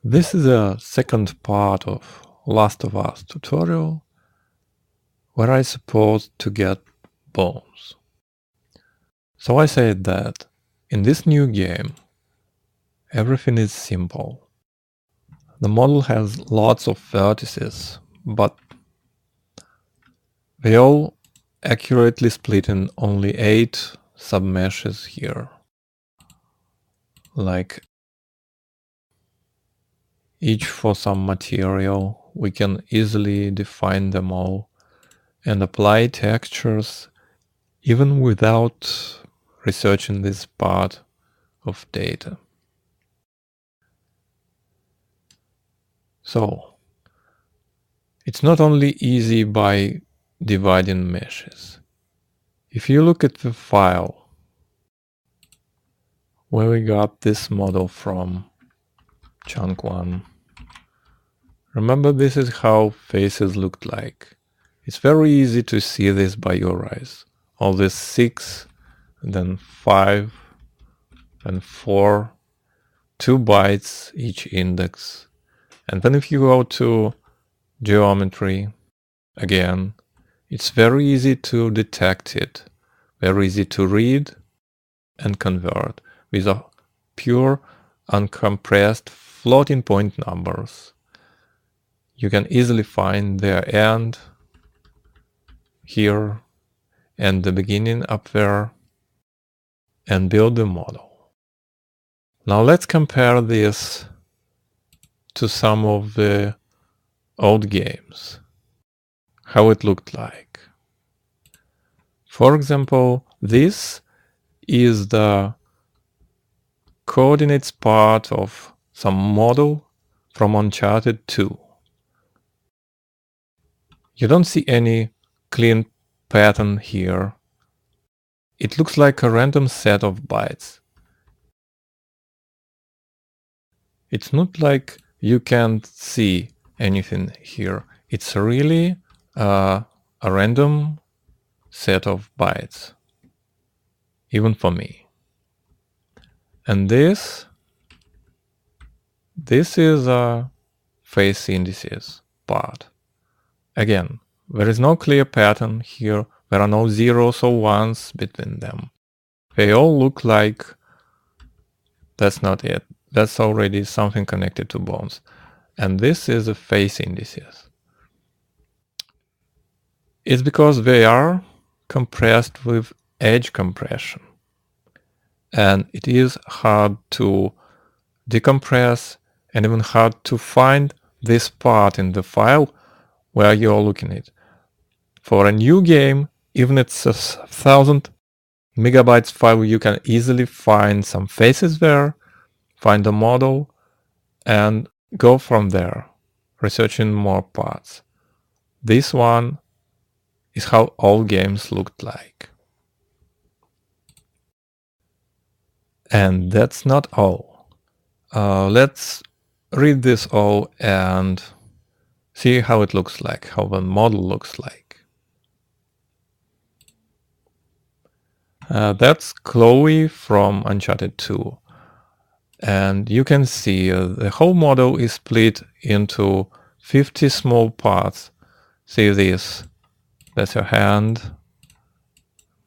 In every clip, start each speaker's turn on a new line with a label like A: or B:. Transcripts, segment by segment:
A: This is the second part of Last of Us tutorial where I supposed to get bones. So I said that in this new game everything is simple. The model has lots of vertices, but they all accurately split in only 8 submeshes here. Like each for some material, we can easily define them all and apply textures even without researching this part of data. So it's not only easy by dividing meshes. If you look at the file where we got this model from, chunk 1, remember this is how faces looked like. It's very easy to see this by your eyes. All this 6, and then 5, and 4, 2 bytes each index. And then if you go to geometry, again, it's very easy to detect it, very easy to read and convert with a pure, uncompressed floating point numbers. You can easily find their end here and the beginning up there and build the model. Now let's compare this to some of the old games, how it looked like. For example, this is the coordinates part of some model from Uncharted 2. You don't see any clean pattern here. It looks like a random set of bytes. It's not like you can't see anything here. It's really a random set of bytes, even for me. And this is a face indices part. Again, there is no clear pattern here. There are no zeros or ones between them. They all look like that's not it. That's already something connected to bones. And this is a face indices. It's because they are compressed with edge compression. And it is hard to decompress and even hard to find this part in the file where you're looking at it. For a new game, even it's a 1000 megabytes file, you can easily find some faces there, find the model, and go from there, researching more parts. This one is how all games looked like. And that's not all. Let's read this all and see how it looks like, how the model looks like. That's Chloe from Uncharted 2. And you can see the whole model is split into 50 small parts. See this? That's her hand.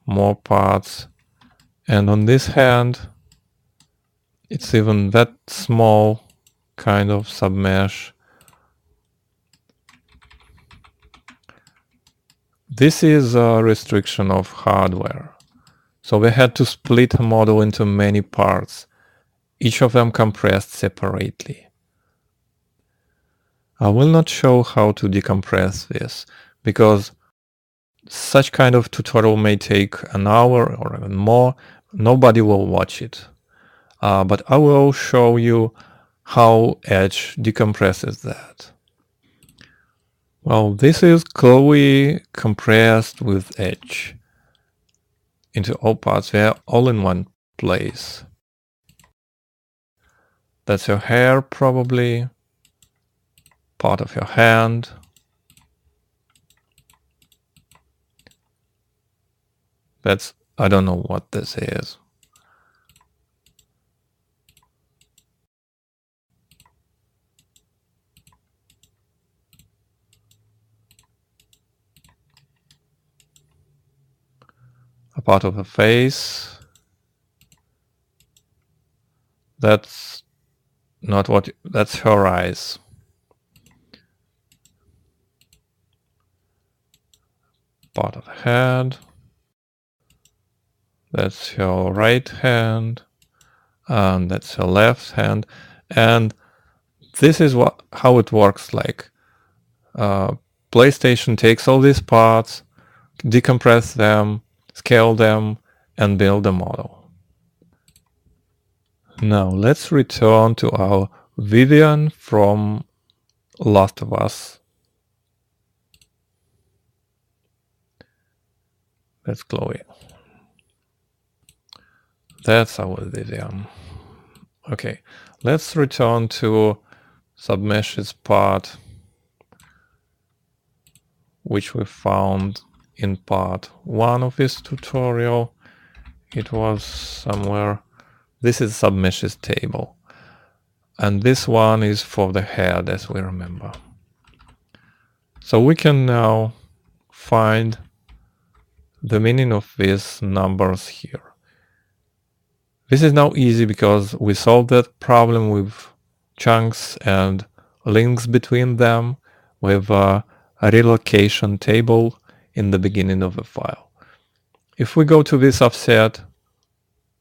A: More parts. And on this hand, it's even that small kind of submesh. This is a restriction of hardware. So we had to split a model into many parts, each of them compressed separately. I will not show how to decompress this, because such kind of tutorial may take an hour or even more. Nobody will watch it. But I will show you how Edge decompresses that. Well, this is Chloe compressed with Edge into all parts. They're all in one place. That's your hair, probably. Part of your hand. That's, I don't know what this is. a part of a face. That's not what, that's her eyes. Part of the head. That's her right hand. And that's her left hand. And this is how it works. Like PlayStation takes all these parts, decompress them, scale them, and build a model. Now let's return to our Vivian from Last of Us. That's Chloe. That's our Vivian. Okay, let's return to submeshes part, which we found in part 1 of this tutorial. It was somewhere. This is submeshes table. And this one is for the head, as we remember. So we can now find the meaning of these numbers here. This is now easy because we solved that problem with chunks and links between them with a relocation table in the beginning of the file. If we go to this offset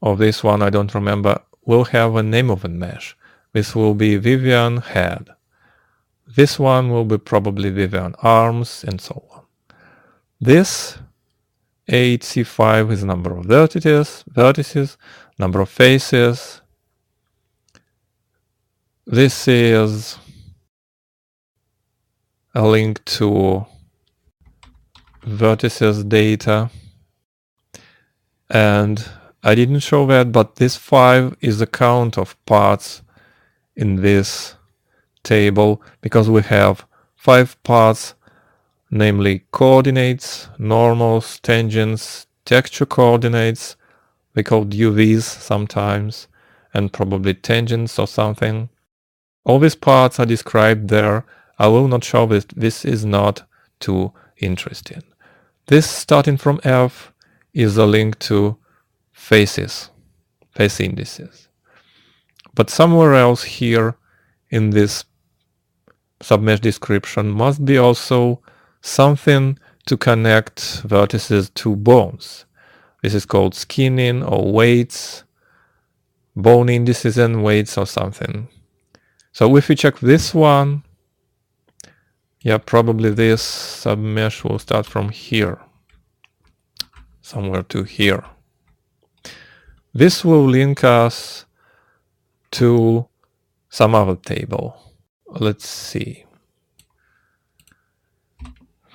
A: of this one, I don't remember, we'll have a name of a mesh. This will be Vivian head. This one will be probably Vivian arms, and so on. This 8C5 is the number of vertices, number of faces. This is a link to vertices data. And I didn't show that, but this 5 is the count of parts in this table, because we have 5 parts, namely coordinates, normals, tangents, texture coordinates, we called UVs sometimes, and probably tangents or something. All these parts are described there. I will not show this. This is not too interesting. This starting from F is a link to faces, face indices. But somewhere else here in this submesh description must be also something to connect vertices to bones. This is called skinning or weights, bone indices and weights or something. So if we check this one, yeah, probably this submesh will start from here, somewhere to here. This will link us to some other table. Let's see.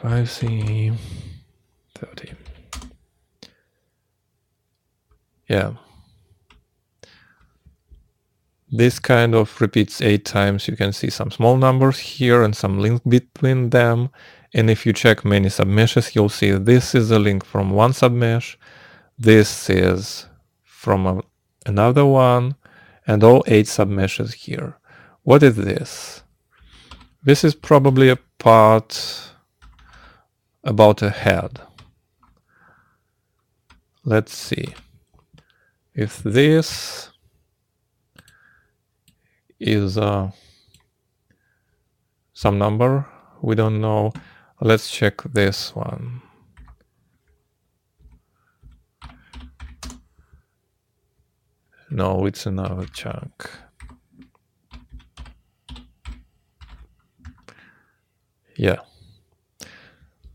A: 5C 30. Yeah. This kind of repeats 8 times. You can see some small numbers here and some link between them. And if you check many submeshes, you'll see this is a link from one submesh. This is from another one, and all 8 submeshes here. What is this? This is probably a part about a head. Let's see. If this is some number, we don't know. Let's check this one. No, it's another chunk. Yeah.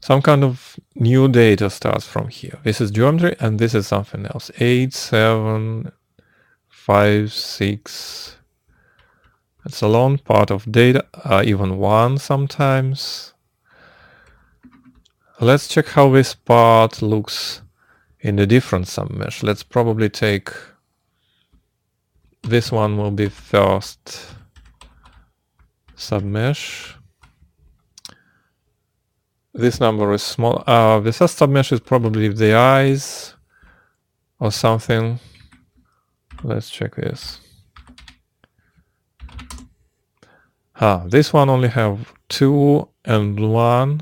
A: Some kind of new data starts from here. This is geometry and this is something else. 8, 7, 5, 6. It's a long part of data, even 1 sometimes. Let's check how this part looks in a different submesh. Let's probably take this one will be first submesh. This number is small. The first submesh is probably the eyes or something. Let's check this. This one only have 2 and 1,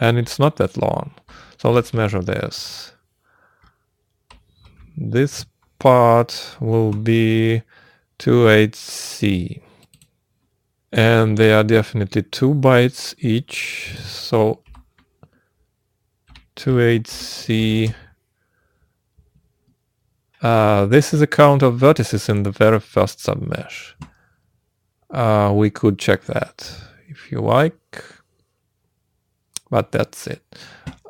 A: and it's not that long. So let's measure this. this part will be 28C. And they are definitely 2 bytes each, so 28C. This is a count of vertices in the very first submesh. We could check that if you like, but that's it.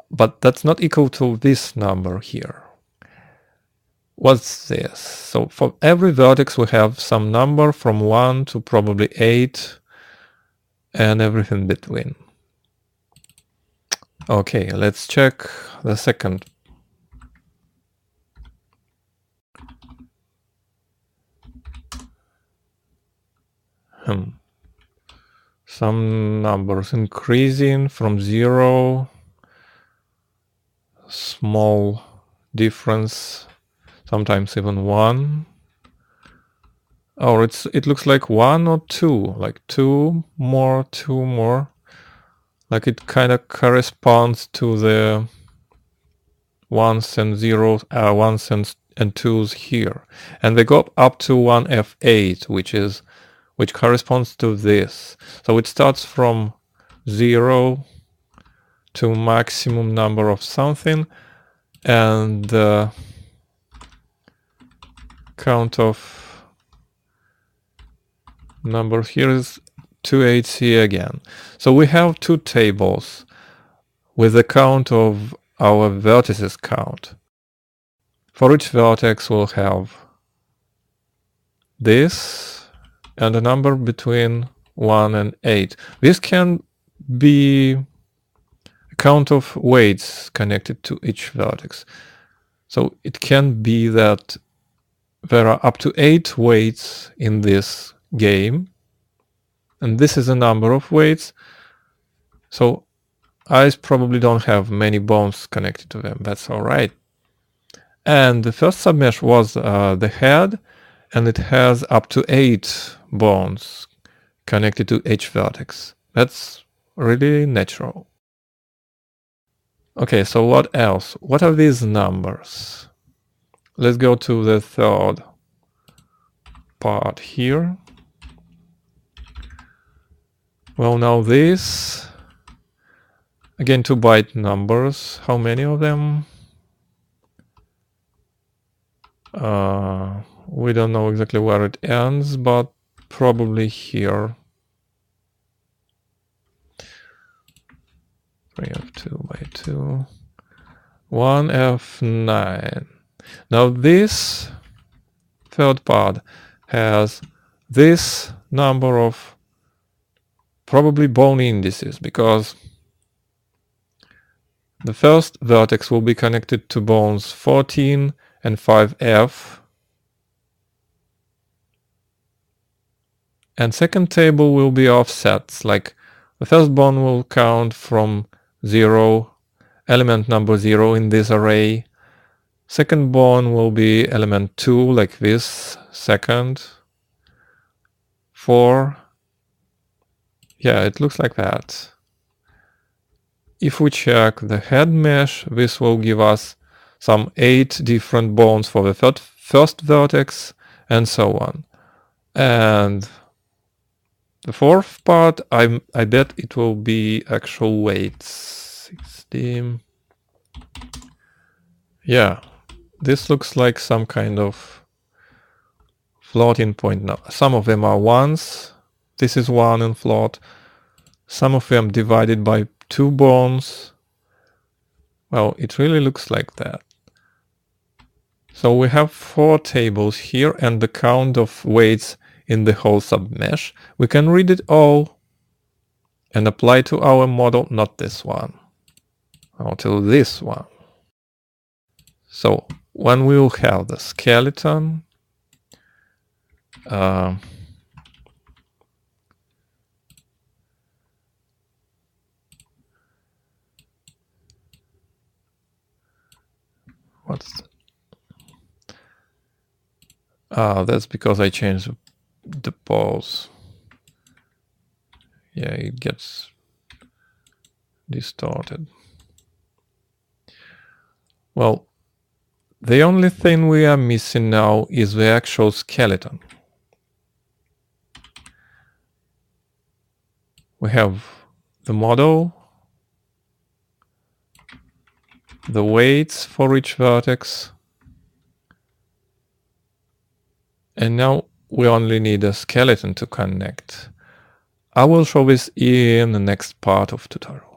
A: But that's not equal to this number here. What's this? So for every vertex we have some number from 1 to probably 8 and everything between. Okay, let's check the second. Some numbers increasing from 0, small difference, sometimes even 1. Or it looks like 1 or 2, like 2 more, 2 more. Like it kind of corresponds to the 1s and 0s, 1s and 2s here. And they go up to 1F8, which corresponds to this. So it starts from 0 to maximum number of something, and the count of numbers here is 28C again. So we have 2 tables with the count of our vertices count. For each vertex we'll have this and a number between 1 and 8. This can be a count of weights connected to each vertex. So it can be that there are up to 8 weights in this game, and this is a number of weights. So eyes probably don't have many bones connected to them. That's all right. And the first submesh was the head, and it has up to 8 bones connected to each vertex. That's really natural. Okay, so what else? What are these numbers? Let's go to the third part here. Well, now this, again, 2 byte numbers. How many of them? We don't know exactly where it ends, but probably here. 3F2 by 2. 1F9. Now this third part has this number of probably bone indices, because the first vertex will be connected to bones 14 and 5F. And second table will be offsets, like the first bone will count from 0, element number 0 in this array. Second bone will be element 2, like this, second. 4. Yeah, it looks like that. If we check the head mesh, this will give us some 8 different bones for the first vertex, and so on. And the fourth part, I bet it will be actual weights. 16. Yeah, this looks like some kind of floating point now. Some of them are 1s. This is 1 in float. Some of them divided by 2 bones. Well, it really looks like that. So we have 4 tables here and the count of weights in the whole submesh. We can read it all and apply to our model, not this one, or to this one. So when we will have the skeleton, that's because I changed the pose. Yeah, it gets distorted. Well, The only thing we are missing now is the actual skeleton. We have the model, the weights for each vertex, and now we only need a skeleton to connect. I will show this in the next part of tutorial.